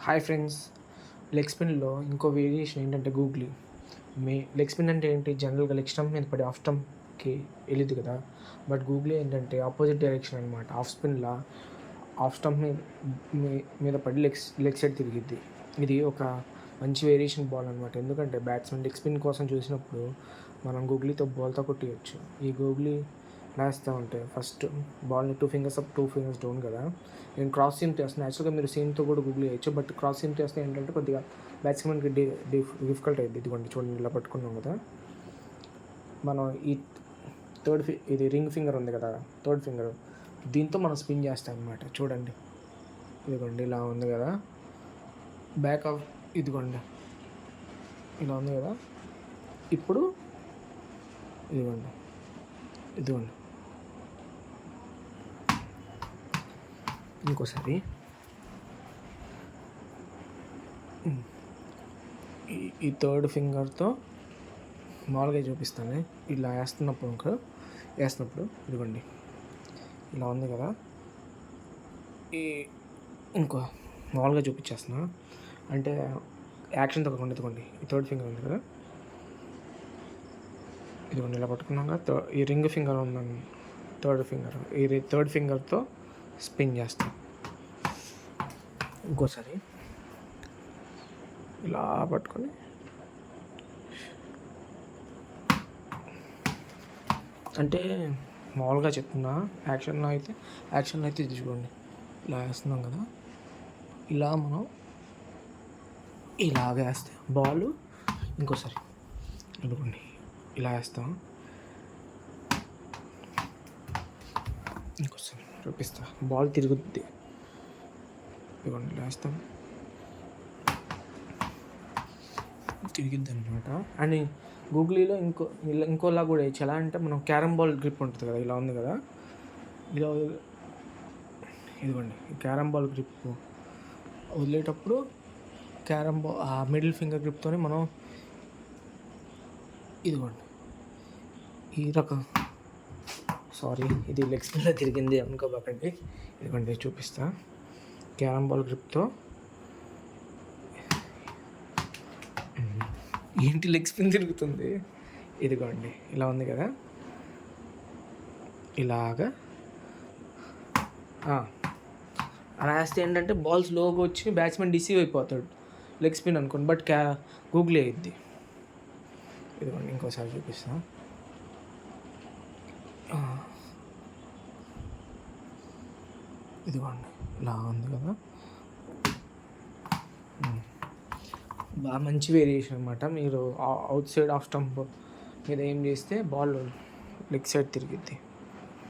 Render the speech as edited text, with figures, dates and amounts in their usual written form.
Hi friends, leg స్పిన్లో ఇంకో variation ఏంటంటే googly. Leg spin అంటే ఏంటి, జనరల్గా లెగ్ స్టంప్ మీద పడి ఆఫ్ స్టంప్కి వెళ్ళిద్ది కదా. బట్ గూగ్లీ ఏంటంటే ఆపోజిట్ డైరెక్షన్ అనమాట. ఆఫ్ స్పిన్లా ఆఫ్ స్టంప్ మీద పడి లెగ్ సైడ్ తిరిగిద్ది. ఇది ఒక మంచి వేరియేషన్ బాల్ అనమాట. ఎందుకంటే బ్యాట్స్మెన్ లెగ్ స్పిన్ కోసం చూసినప్పుడు మనం గూగ్లీతో బాల్తో కొట్టేయచ్చు. ఈ గూగ్లీ వేస్తూ ఉంటే ఫస్ట్ బాల్ని 2 ఫింగర్స్ అప్ 2 ఫింగర్స్ డౌన్ కదా. నేను క్రాస్ సీమ్తో వేస్తాను. యాక్చువల్గా మీరు సీమ్తో కూడా గూగ్లీ వేయచ్చు, బట్ క్రాస్ సీమ్తో వేస్తే ఏంటంటే కొద్దిగా బ్యాట్స్మెన్కి డిఫికల్ట్ అయింది. ఇదిగోండి చూడండి, ఇలా పట్టుకున్నాం కదా. మనం ఈ ఇది రింగ్ ఫింగర్ ఉంది కదా, థర్డ్ ఫింగర్, దీంతో మనం స్పిన్ చేస్తాం అనమాట. చూడండి, ఇదిగోండి ఇలా ఉంది కదా. బ్యాక్ ఆఫ్ ఇదిగోండి ఇలా ఉంది కదా. ఇప్పుడు ఇదిగోండి ఇంకోసారి ఈ థర్డ్ ఫింగర్తో మామూలుగా చూపిస్తాను. ఇలా వేస్తున్నప్పుడు ఇదిగోండి ఇలా ఉంది కదా. ఇంకో మామూలుగా చూపించేస్తున్నా అంటే యాక్షన్ తగ్గకుండా. ఇదిగోండి ఈ థర్డ్ ఫింగర్ ఉంది కదా, ఇదిగోండి ఇలా పట్టుకున్నాక ఈ రింగ్ ఫింగర్ ఉందని థర్డ్ ఫింగర్తో స్పిన్ చేస్తాం. ఇంకోసారి ఇలా పట్టుకొని అంటే మామూలుగా చెప్తున్నా. యాక్షన్లో అయితే ఇది చూడండి, ఇలా వేస్తున్నాం కదా. ఇలా మనం ఇలాగ వేస్తే బాల్ ఇంకోసారి ఇదిగోండి ఇలా వేస్తాం. ఇంకోసారి చూపిస్తా, బాల్ తిరుగుద్ది. ఇదిగోండి ఇలా వేస్తాం, తిరిగిద్ది అనమాట. అండ్ గూగ్లీలో ఇంకోలా కూడా వేయచ్చు. ఎలా అంటే మనం క్యారమ్ బాల్ గ్రిప్ ఉంటుంది కదా, ఇలా ఉంది కదా. ఇలా ఇదిగోండి ఈ క్యారమ్ బాల్ గ్రిప్ వదిలేటప్పుడు క్యారమ్ బాల్ ఆ మిడిల్ ఫింగర్ గ్రిప్తోనే మనం ఇదిగోండి ఈ రకం. సారీ, ఇది లెగ్ స్పిన్లో తిరిగింది అనుకోబాకండి. ఇదిగోండి చూపిస్తా, క్యారమ్ బాల్ గ్రిప్తో ఏంటి లెగ్ స్పిన్ తిరుగుతుంది. ఇదిగోండి ఇలా ఉంది కదా. ఇలాగా అలా వేస్తే ఏంటంటే బాల్ స్లోగా వచ్చి బ్యాట్స్మెన్ డిసీవ్ అయిపోతాడు లెగ్ స్పిన్ అనుకోండి. బట్ గూగ్లీ అయ్యిద్ది. ఇదిగోండి ఇంకోసారి చూపిస్తా. ఇదిగోండి ఇలా ఉంది కదా. బాగా మంచి వేరియేషన్ అనమాట. మీరు అవుట్ సైడ్ ఆఫ్ స్టంప్ మీద ఏం చేస్తే బాల్ లెగ్ సైడ్ తిరిగిద్ది.